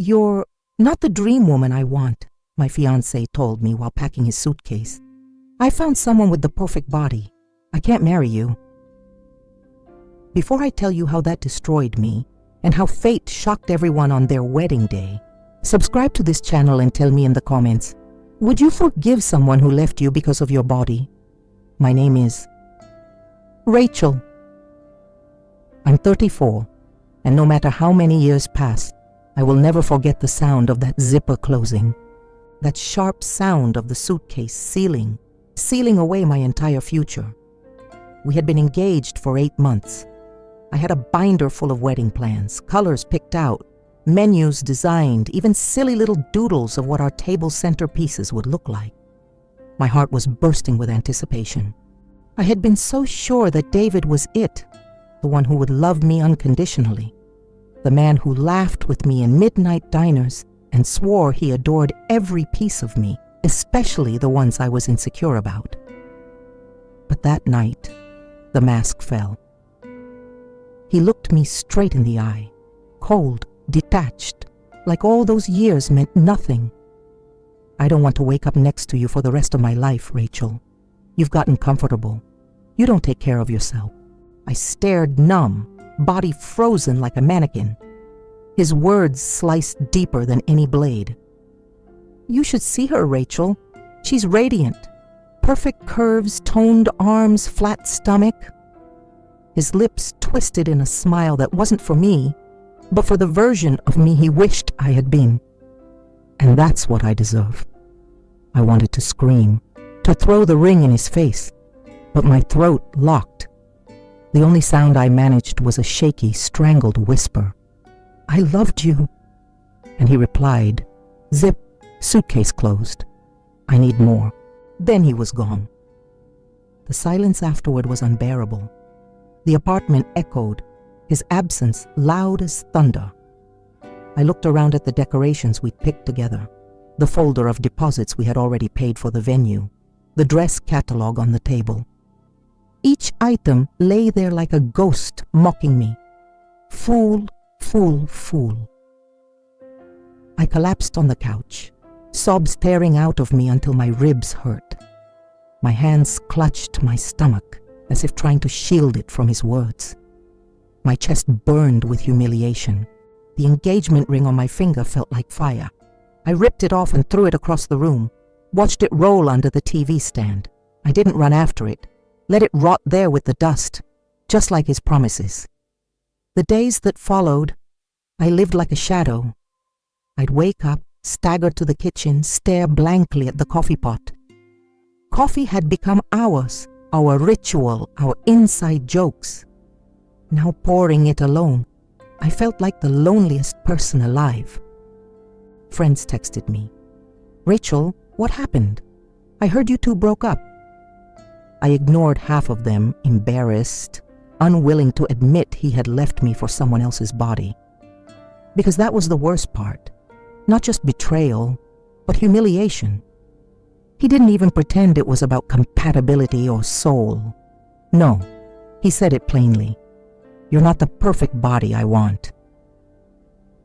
"You're not the dream woman I want," my fiancé told me while packing his suitcase. "I found someone with the perfect body. I can't marry you." Before I tell you how that destroyed me and how fate shocked everyone on their wedding day, subscribe to this channel and tell me in the comments, would you forgive someone who left you because of your body? My name is Rachel. I'm 34, and no matter how many years pass, I will never forget the sound of that zipper closing, that sharp sound of the suitcase sealing away my entire future. We had been engaged for 8 months. I had a binder full of wedding plans, colors picked out, menus designed, even silly little doodles of what our table centerpieces would look like. My heart was bursting with anticipation. I had been so sure that David was it, the one who would love me unconditionally, the man who laughed with me in midnight diners and swore he adored every piece of me, especially the ones I was insecure about. But that night, the mask fell. He looked me straight in the eye, cold, detached, like all those years meant nothing. "I don't want to wake up next to you for the rest of my life, Rachel. You've gotten comfortable. You don't take care of yourself." I stared numb, body frozen like a mannequin. His words sliced deeper than any blade. "You should see her, Rachel. She's radiant. Perfect curves, toned arms, flat stomach." His lips twisted in a smile that wasn't for me, but for the version of me he wished I had been. And that's what I deserve. I wanted to scream, to throw the ring in his face, but my throat locked. The only sound I managed was a shaky, strangled whisper. "I loved you." And he replied, "Zip, suitcase closed. I need more." Then he was gone. The silence afterward was unbearable. The apartment echoed, his absence loud as thunder. I looked around at the decorations we'd picked together, the folder of deposits we had already paid for the venue, the dress catalog on the table. Each item lay there like a ghost mocking me. Fool, fool, fool. I collapsed on the couch, sobs tearing out of me until my ribs hurt. My hands clutched my stomach as if trying to shield it from his words. My chest burned with humiliation. The engagement ring on my finger felt like fire. I ripped it off and threw it across the room, watched it roll under the TV stand. I didn't run after it, let it rot there with the dust, just like his promises. The days that followed, I lived like a shadow. I'd wake up, stagger to the kitchen, stare blankly at the coffee pot. Coffee had become ours, our ritual, our inside jokes. Now pouring it alone, I felt like the loneliest person alive. Friends texted me, "Rachel, what happened? I heard you two broke up." I ignored half of them, embarrassed, unwilling to admit he had left me for someone else's body. Because that was the worst part. Not just betrayal, but humiliation. He didn't even pretend it was about compatibility or soul. No, he said it plainly. "You're not the perfect body I want."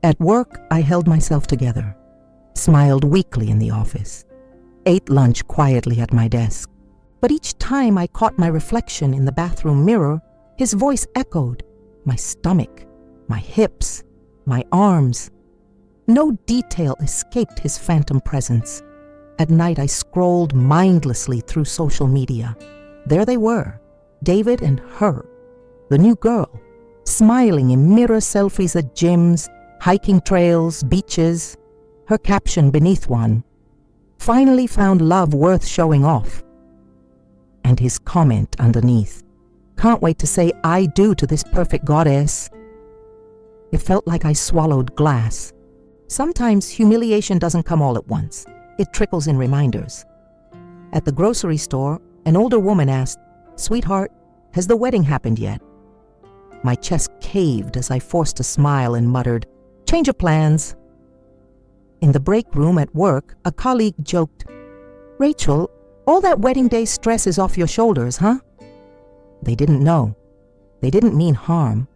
At work, I held myself together, smiled weakly in the office, ate lunch quietly at my desk. But each time I caught my reflection in the bathroom mirror, his voice echoed, my stomach, my hips, my arms. No detail escaped his phantom presence. At night, I scrolled mindlessly through social media. There they were, David and her, the new girl, smiling in mirror selfies at gyms, hiking trails, beaches. Her caption beneath one, "Finally found love worth showing off." And his comment underneath, "Can't wait to say I do to this perfect goddess." It felt like I swallowed glass. Sometimes humiliation doesn't come all at once. It trickles in reminders. At the grocery store, an older woman asked, "Sweetheart, has the wedding happened yet?" My chest caved as I forced a smile and muttered, "Change of plans." In the break room at work, a colleague joked, "Rachel, all that wedding day stress is off your shoulders, huh?" They didn't know. They didn't mean harm,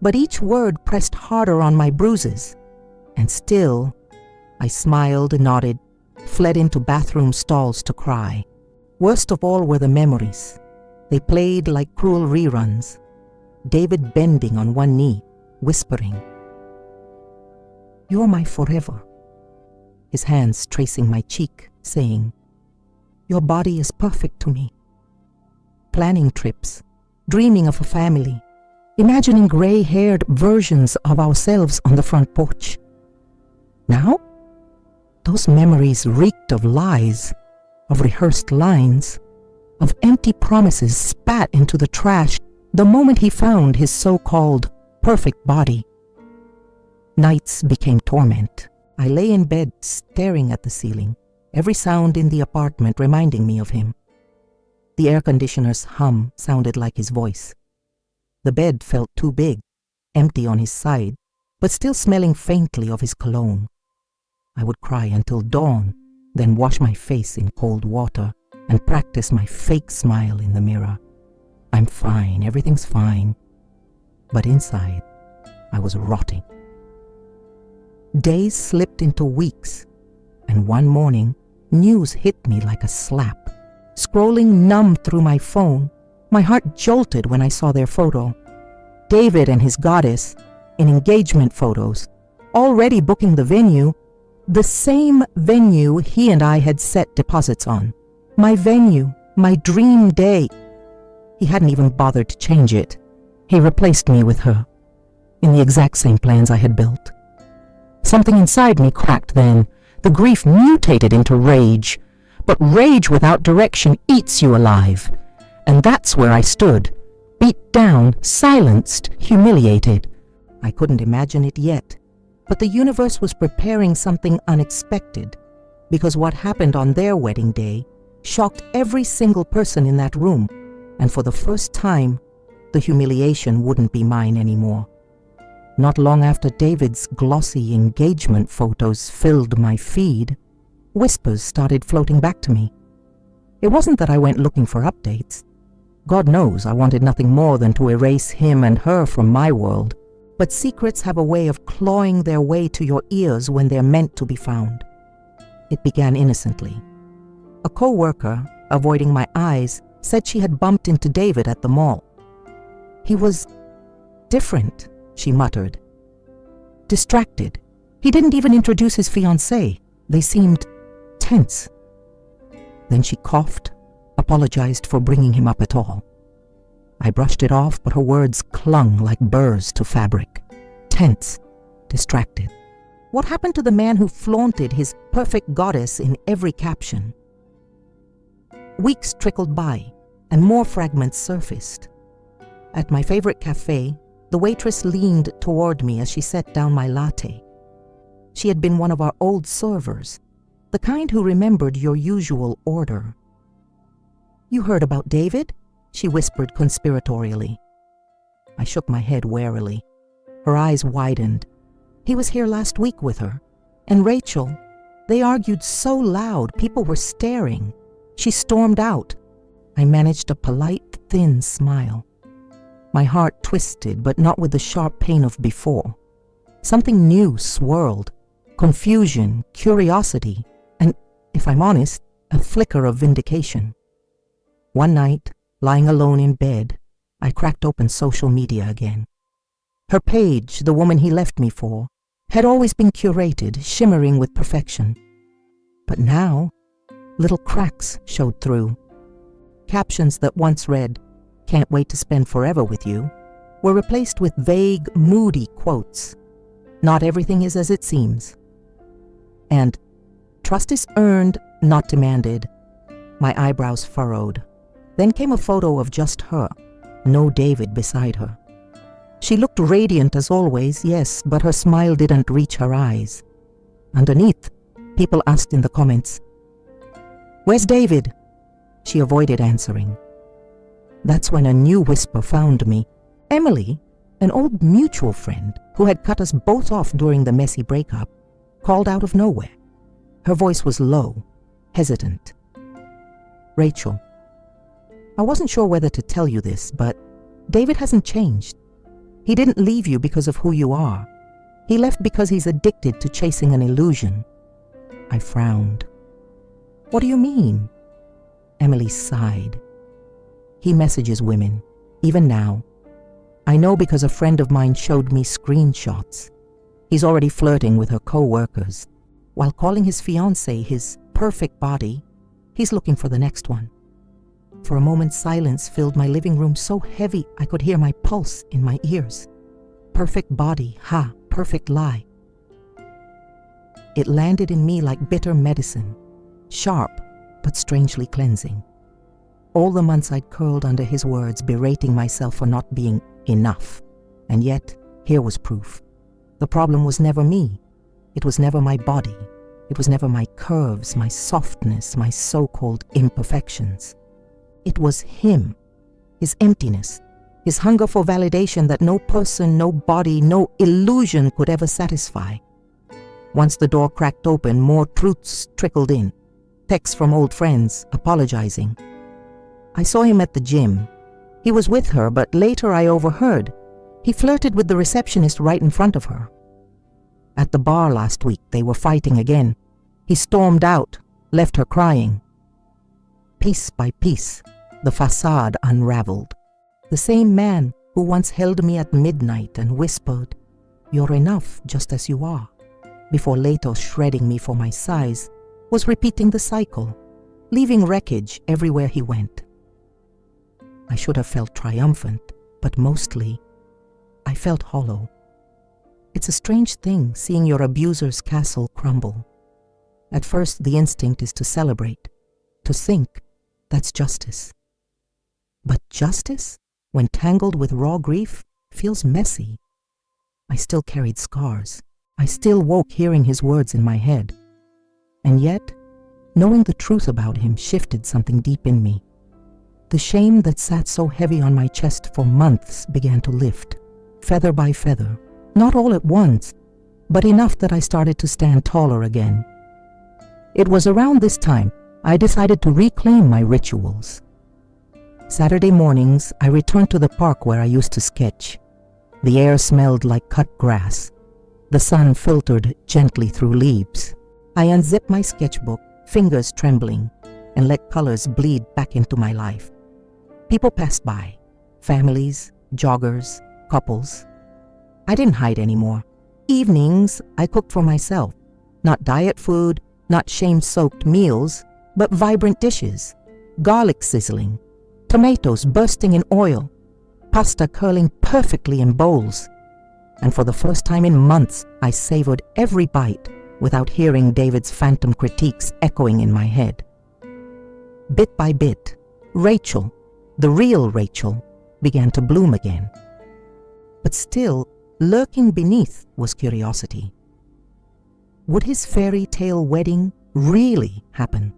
but each word pressed harder on my bruises. And still, I smiled and nodded, fled into bathroom stalls to cry. Worst of all were the memories. They played like cruel reruns. David bending on one knee, whispering, "You're my forever." His hands tracing my cheek, saying, "Your body is perfect to me." Planning trips, dreaming of a family, imagining gray-haired versions of ourselves on the front porch. Now, those memories reeked of lies, of rehearsed lines, of empty promises spat into the trash the moment he found his so-called perfect body. Nights became torment. I lay in bed staring at the ceiling, every sound in the apartment reminding me of him. The air conditioner's hum sounded like his voice. The bed felt too big, empty on his side, but still smelling faintly of his cologne. I would cry until dawn, then wash my face in cold water and practice my fake smile in the mirror. I'm fine, everything's fine. But inside, I was rotting. Days slipped into weeks, and one morning, news hit me like a slap. Scrolling numb through my phone, my heart jolted when I saw their photo. David and his goddess, in engagement photos, already booking the venue, the same venue he and I had set deposits on. My venue, my dream day. He hadn't even bothered to change it. He replaced me with her, in the exact same plans I had built. Something inside me cracked then. The grief mutated into rage. But rage without direction eats you alive. And that's where I stood, beat down, silenced, humiliated. I couldn't imagine it yet, but the universe was preparing something unexpected, because what happened on their wedding day shocked every single person in that room, and for the first time, the humiliation wouldn't be mine anymore. Not long after David's glossy engagement photos filled my feed, whispers started floating back to me. It wasn't that I went looking for updates. God knows I wanted nothing more than to erase him and her from my world. But secrets have a way of clawing their way to your ears when they're meant to be found. It began innocently. A co-worker, avoiding my eyes, said she had bumped into David at the mall. He was different, she muttered. Distracted. He didn't even introduce his fiancée. They seemed tense. Then she coughed, apologized for bringing him up at all. I brushed it off, but her words clung like burrs to fabric. Tense, distracted. What happened to the man who flaunted his perfect goddess in every caption? Weeks trickled by, and more fragments surfaced. At my favorite cafe, the waitress leaned toward me as she set down my latte. She had been one of our old servers, the kind who remembered your usual order. "You heard about David?" she whispered conspiratorially. I shook my head warily. Her eyes widened. He was here last week with her. And Rachel, they argued so loud people were staring. She stormed out. I managed a polite, thin smile. My heart twisted, but not with the sharp pain of before. Something new swirled. Confusion, curiosity, and, if I'm honest, a flicker of vindication. One night, lying alone in bed, I cracked open social media again. Her page, the woman he left me for, had always been curated, shimmering with perfection. But now, little cracks showed through. Captions that once read, "Can't wait to spend forever with you," were replaced with vague, moody quotes. "Not everything is as it seems." And, "Trust is earned, not demanded." My eyebrows furrowed. Then came a photo of just her, no David beside her. She looked radiant as always, yes, but her smile didn't reach her eyes. Underneath, people asked in the comments, "Where's David?" She avoided answering. That's when a new whisper found me. Emily, an old mutual friend who had cut us both off during the messy breakup, called out of nowhere. Her voice was low, hesitant. "Rachel, I wasn't sure whether to tell you this, but David hasn't changed. He didn't leave you because of who you are. He left because he's addicted to chasing an illusion. I frowned. What do you mean? Emily sighed. He messages women, even now. I know because a friend of mine showed me screenshots. He's already flirting with her co-workers. While calling his fiancée his perfect body, he's looking for the next one. For a moment, silence filled my living room so heavy I could hear my pulse in my ears. Perfect body, ha, perfect lie. It landed in me like bitter medicine, sharp but strangely cleansing. All the months I'd curled under his words, berating myself for not being enough. And yet, here was proof. The problem was never me. It was never my body. It was never my curves, my softness, my so-called imperfections. It was him, his emptiness, his hunger for validation that no person, no body, no illusion could ever satisfy. Once the door cracked open, more truths trickled in. Texts from old friends, apologizing. I saw him at the gym. He was with her, but later I overheard. He flirted with the receptionist right in front of her. At the bar last week, they were fighting again. He stormed out, left her crying. Piece by piece, the facade unraveled. The same man who once held me at midnight and whispered, "You're enough just as you are," before later shredding me for my size, was repeating the cycle, leaving wreckage everywhere he went. I should have felt triumphant, but mostly, I felt hollow. It's a strange thing seeing your abuser's castle crumble. At first, the instinct is to celebrate, to think that's justice. But justice, when tangled with raw grief, feels messy. I still carried scars. I still woke hearing his words in my head. And yet, knowing the truth about him shifted something deep in me. The shame that sat so heavy on my chest for months began to lift, feather by feather, not all at once, but enough that I started to stand taller again. It was around this time I decided to reclaim my rituals. Saturday mornings, I returned to the park where I used to sketch. The air smelled like cut grass. The sun filtered gently through leaves. I unzipped my sketchbook, fingers trembling, and let colors bleed back into my life. People passed by, families, joggers, couples. I didn't hide anymore. Evenings, I cooked for myself. Not diet food, not shame-soaked meals, but vibrant dishes. Garlic sizzling, tomatoes bursting in oil, pasta curling perfectly in bowls. And for the first time in months, I savored every bite without hearing David's phantom critiques echoing in my head. Bit by bit, Rachel, the real Rachel, began to bloom again. But still, lurking beneath was curiosity. Would his fairy tale wedding really happen?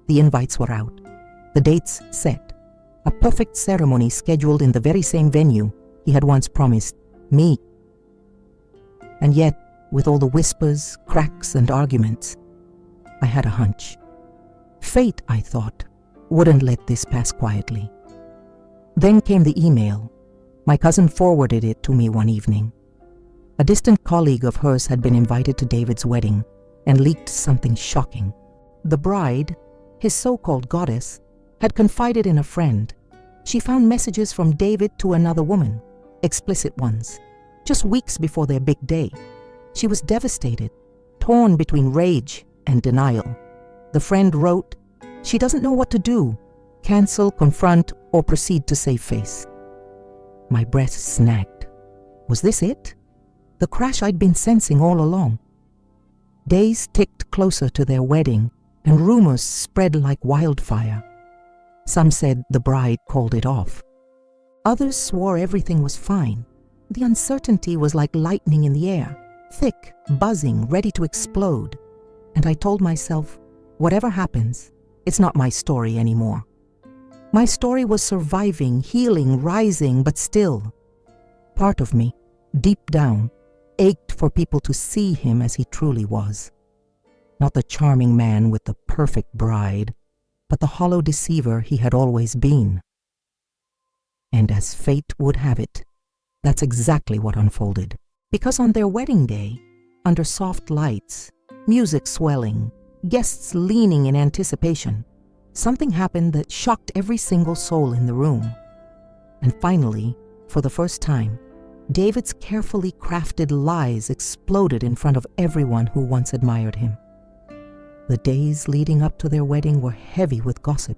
The invites were out, the dates set, a perfect ceremony scheduled in the very same venue he had once promised me. And yet, with all the whispers, cracks, and arguments, I had a hunch. Fate, I thought, wouldn't let this pass quietly. Then came the email. My cousin forwarded it to me one evening. A distant colleague of hers had been invited to David's wedding and leaked something shocking. The bride, his so-called goddess, had confided in a friend. She found messages from David to another woman, explicit ones, just weeks before their big day. She was devastated, torn between rage and denial. The friend wrote, "She doesn't know what to do, cancel, confront, or proceed to save face." My breath snagged. Was this it? The crash I'd been sensing all along. Days ticked closer to their wedding, and rumors spread like wildfire. Some said the bride called it off. Others swore everything was fine. The uncertainty was like lightning in the air, thick, buzzing, ready to explode. And I told myself, whatever happens, it's not my story anymore. My story was surviving, healing, rising, but still, part of me, deep down, ached for people to see him as he truly was. Not the charming man with the perfect bride, but the hollow deceiver he had always been. And as fate would have it, that's exactly what unfolded. Because on their wedding day, under soft lights, music swelling, guests leaning in anticipation, something happened that shocked every single soul in the room. And finally, for the first time, David's carefully crafted lies exploded in front of everyone who once admired him. The days leading up to their wedding were heavy with gossip.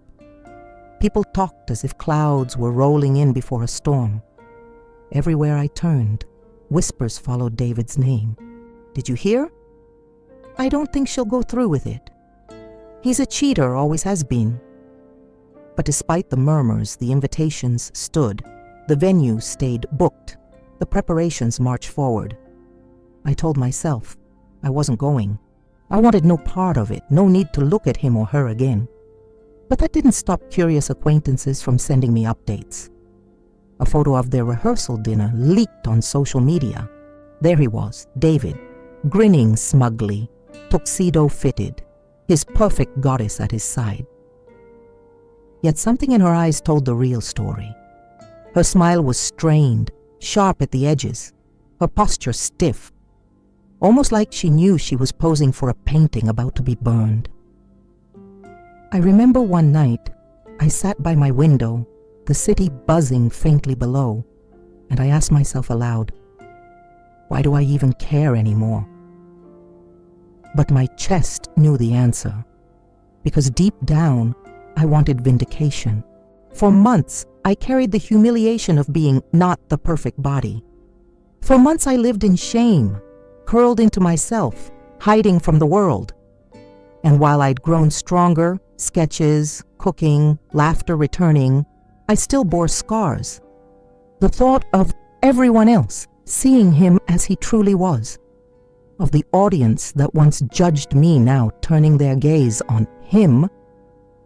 People talked as if clouds were rolling in before a storm. Everywhere I turned, whispers followed David's name. Did you hear? I don't think she'll go through with it. He's a cheater, always has been. But despite the murmurs, the invitations stood. The venue stayed booked. The preparations marched forward. I told myself I wasn't going. I wanted no part of it, no need to look at him or her again. But that didn't stop curious acquaintances from sending me updates. A photo of their rehearsal dinner leaked on social media. There he was, David, grinning smugly, tuxedo fitted, his perfect goddess at his side. Yet something in her eyes told the real story. Her smile was strained, sharp at the edges, her posture stiff, almost like she knew she was posing for a painting about to be burned. I remember one night, I sat by my window, the city buzzing faintly below, and I asked myself aloud, why do I even care anymore? But my chest knew the answer, because deep down, I wanted vindication. For months, I carried the humiliation of being not the perfect body. For months, I lived in shame, curled into myself, hiding from the world. And while I'd grown stronger, sketches, cooking, laughter returning, I still bore scars. The thought of everyone else seeing him as he truly was, of the audience that once judged me now turning their gaze on him,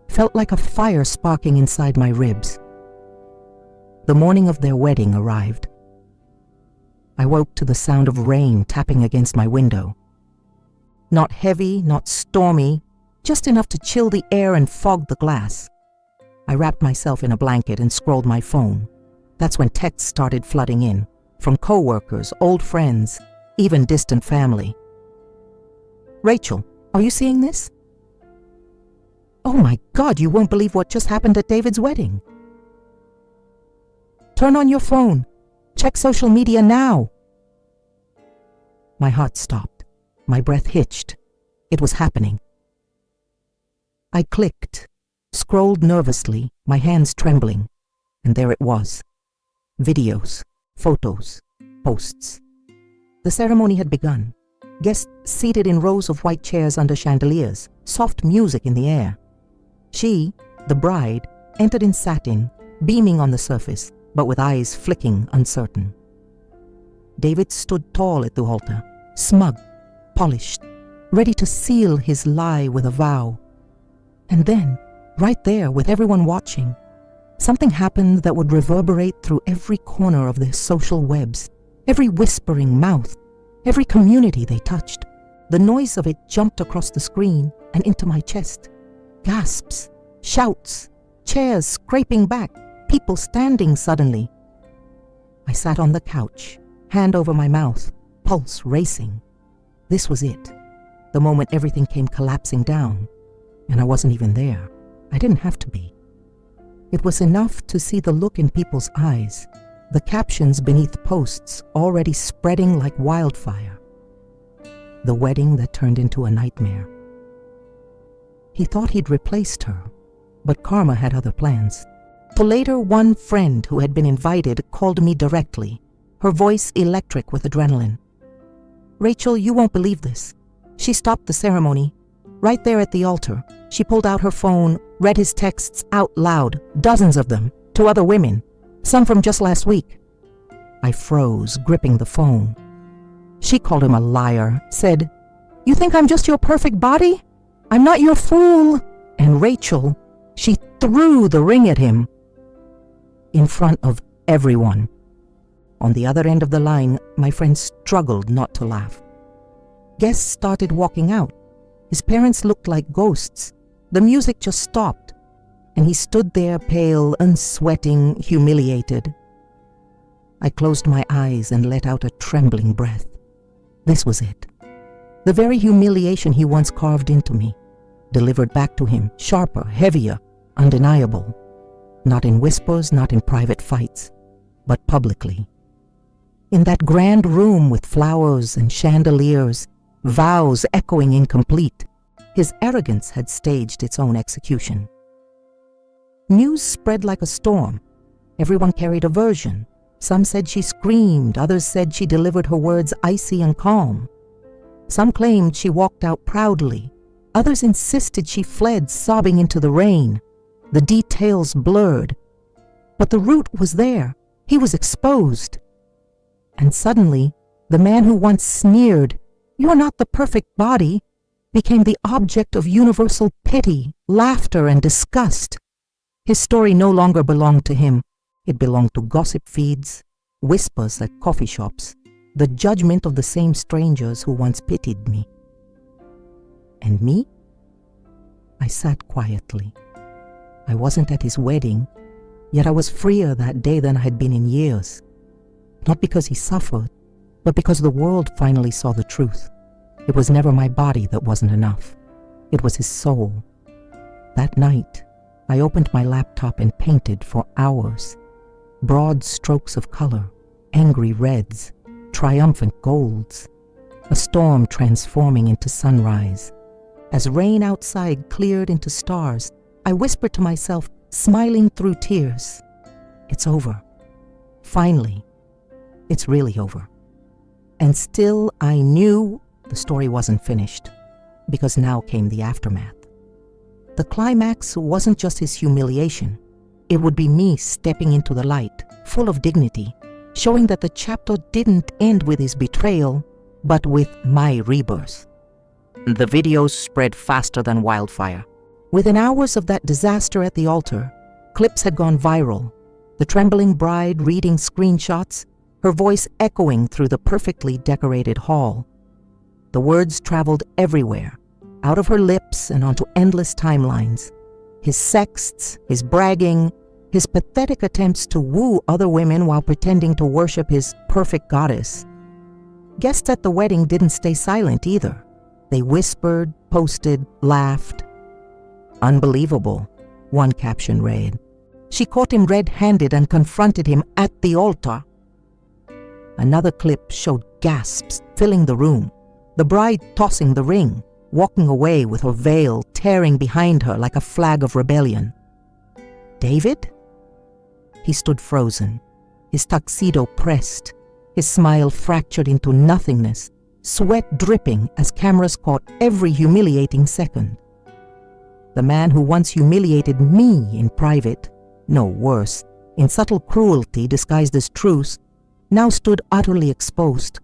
felt like a fire sparking inside my ribs. The morning of their wedding arrived. I woke to the sound of rain tapping against my window. Not heavy, not stormy, just enough to chill the air and fog the glass. I wrapped myself in a blanket and scrolled my phone. That's when texts started flooding in, from coworkers, old friends, even distant family. Rachel, are you seeing this? Oh my God, you won't believe what just happened at David's wedding. Turn on your phone. Check social media now. My heart stopped. My breath hitched. It was happening. I clicked, scrolled nervously, my hands trembling, and there it was. Videos, photos, posts. The ceremony had begun. Guests seated in rows of white chairs under chandeliers, soft music in the air. She, the bride, entered in satin, beaming on the surface, but with eyes flicking uncertain. David stood tall at the altar, smug, polished, ready to seal his lie with a vow. And then, right there with everyone watching, something happened that would reverberate through every corner of their social webs, every whispering mouth, every community they touched. The noise of it jumped across the screen and into my chest. Gasps, shouts, chairs scraping back, people standing suddenly. I sat on the couch, hand over my mouth, pulse racing. This was it, the moment everything came collapsing down, and I wasn't even there. I didn't have to be. It was enough to see the look in people's eyes, the captions beneath posts already spreading like wildfire. The wedding that turned into a nightmare. He thought he'd replaced her, but karma had other plans. For later, one friend who had been invited called me directly, her voice electric with adrenaline. Rachel, you won't believe this. She stopped the ceremony. Right there at the altar, she pulled out her phone, read his texts out loud, dozens of them, to other women, some from just last week. I froze, gripping the phone. She called him a liar, said, "You think I'm just your perfect body? I'm not your fool." And Rachel, she threw the ring at him in front of everyone. On the other end of the line, my friend struggled not to laugh. Guests started walking out. His parents looked like ghosts. The music just stopped, and he stood there pale, unsweating, humiliated. I closed my eyes and let out a trembling breath. This was it. The very humiliation he once carved into me, delivered back to him, sharper, heavier, undeniable. Not in whispers, not in private fights, but publicly. In that grand room with flowers and chandeliers, vows echoing incomplete, his arrogance had staged its own execution. News spread like a storm. Everyone carried a version. Some said she screamed, others said she delivered her words icy and calm. Some claimed she walked out proudly, others insisted she fled sobbing into the rain. The details blurred. But the root was there. He was exposed. And suddenly, the man who once sneered, "You're not the perfect body," became the object of universal pity, laughter, and disgust. His story no longer belonged to him. It belonged to gossip feeds, whispers at coffee shops, the judgment of the same strangers who once pitied me. And me? I sat quietly. I wasn't at his wedding, yet I was freer that day than I had been in years. Not because he suffered, but because the world finally saw the truth. It was never my body that wasn't enough. It was his soul. That night, I opened my laptop and painted for hours. Broad strokes of color, angry reds, triumphant golds. A storm transforming into sunrise. As rain outside cleared into stars, I whispered to myself, smiling through tears, "It's over. Finally, it's really over." And still I knew the story wasn't finished, because now came the aftermath. The climax wasn't just his humiliation. It would be me stepping into the light, full of dignity, showing that the chapter didn't end with his betrayal, but with my rebirth. The videos spread faster than wildfire. Within hours of that disaster at the altar, clips had gone viral. The trembling bride reading screenshots, her voice echoing through the perfectly decorated hall. The words traveled everywhere, out of her lips and onto endless timelines. His sexts, his bragging, his pathetic attempts to woo other women while pretending to worship his perfect goddess. Guests at the wedding didn't stay silent either. They whispered, posted, laughed. "Unbelievable," one caption read. "She caught him red-handed and confronted him at the altar." Another clip showed gasps filling the room, the bride tossing the ring, walking away with her veil tearing behind her like a flag of rebellion. David? He stood frozen, his tuxedo pressed, his smile fractured into nothingness, sweat dripping as cameras caught every humiliating second. The man who once humiliated me in private, no worse, in subtle cruelty disguised as truth, now stood utterly exposed,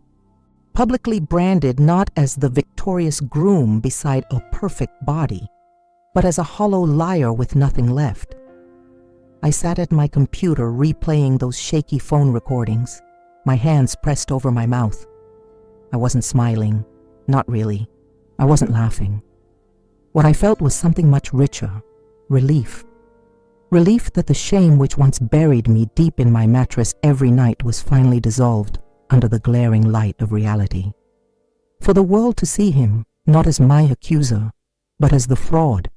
publicly branded not as the victorious groom beside a perfect body, but as a hollow liar with nothing left. I sat at my computer replaying those shaky phone recordings, my hands pressed over my mouth. I wasn't smiling, not really. I wasn't laughing. What I felt was something much richer, relief. Relief that the shame which once buried me deep in my mattress every night was finally dissolved under the glaring light of reality. For the world to see him, not as my accuser, but as the fraud.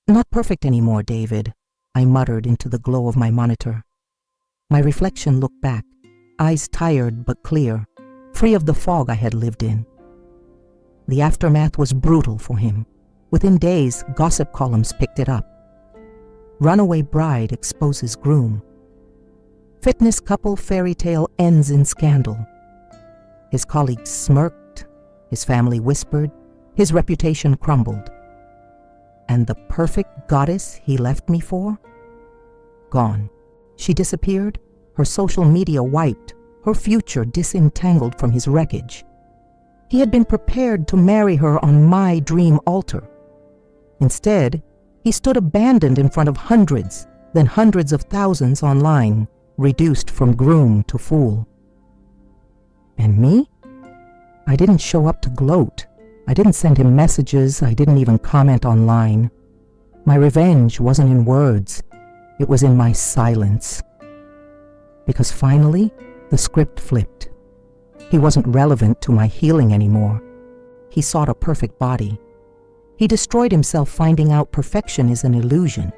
"Not perfect anymore, David," I muttered into the glow of my monitor. My reflection looked back, eyes tired but clear, free of the fog I had lived in. The aftermath was brutal for him. Within days, gossip columns picked it up. Runaway bride exposes groom. Fitness couple fairy tale ends in scandal. His colleagues smirked, his family whispered, his reputation crumbled. And the perfect goddess he left me for? Gone. She disappeared, her social media wiped, her future disentangled from his wreckage. He had been prepared to marry her on my dream altar. Instead, he stood abandoned in front of hundreds, then hundreds of thousands online, reduced from groom to fool. And me? I didn't show up to gloat. I didn't send him messages. I didn't even comment online. My revenge wasn't in words. It was in my silence. Because finally, the script flipped. He wasn't relevant to my healing anymore. He sought a perfect body. He destroyed himself finding out perfection is an illusion.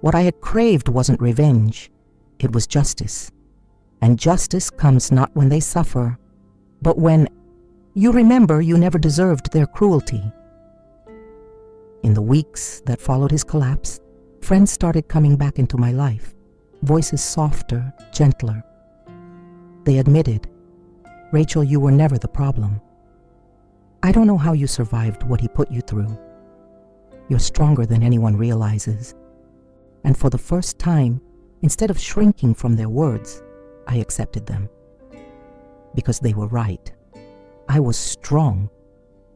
What I had craved wasn't revenge. It was justice. And justice comes not when they suffer, but when you remember you never deserved their cruelty. In the weeks that followed his collapse, friends started coming back into my life, voices softer, gentler. They admitted, "Rachel, you were never the problem. I don't know how you survived what he put you through. You're stronger than anyone realizes." And for the first time, instead of shrinking from their words, I accepted them. Because they were right. I was strong,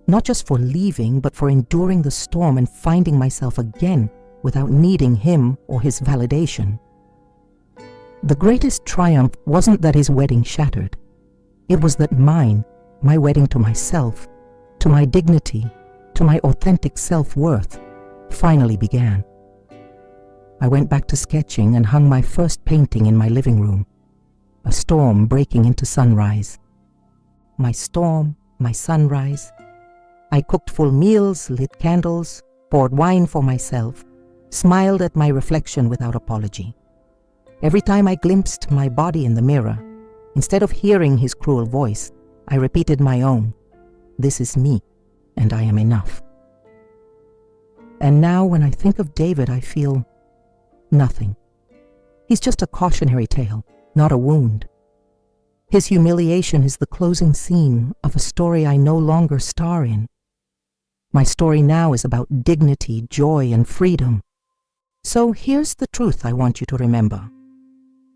not just for leaving, but for enduring the storm and finding myself again without needing him or his validation. The greatest triumph wasn't that his wedding shattered. It was that my wedding to myself, to my dignity, to my authentic self-worth, finally began. I went back to sketching and hung my first painting in my living room. A storm breaking into sunrise. My storm, my sunrise. I cooked full meals, lit candles, poured wine for myself, smiled at my reflection without apology. Every time I glimpsed my body in the mirror, instead of hearing his cruel voice, I repeated my own. This is me, and I am enough. And now when I think of David, I feel nothing. He's just a cautionary tale, not a wound. His humiliation is the closing scene of a story I no longer star in. My story now is about dignity, joy, and freedom. So here's the truth I want you to remember.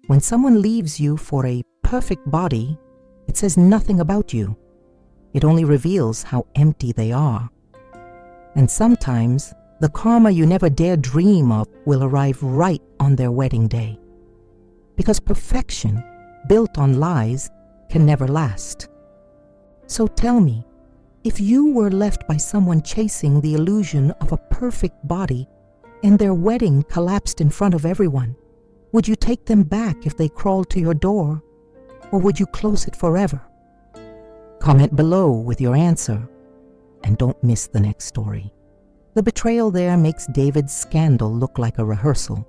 When someone leaves you for a perfect body, it says nothing about you. It only reveals how empty they are. And sometimes, the karma you never dare dream of will arrive right on their wedding day. Because perfection, built on lies, can never last. So tell me, if you were left by someone chasing the illusion of a perfect body and their wedding collapsed in front of everyone, would you take them back if they crawled to your door, or would you close it forever? Comment below with your answer, and don't miss the next story. The betrayal there makes David's scandal look like a rehearsal.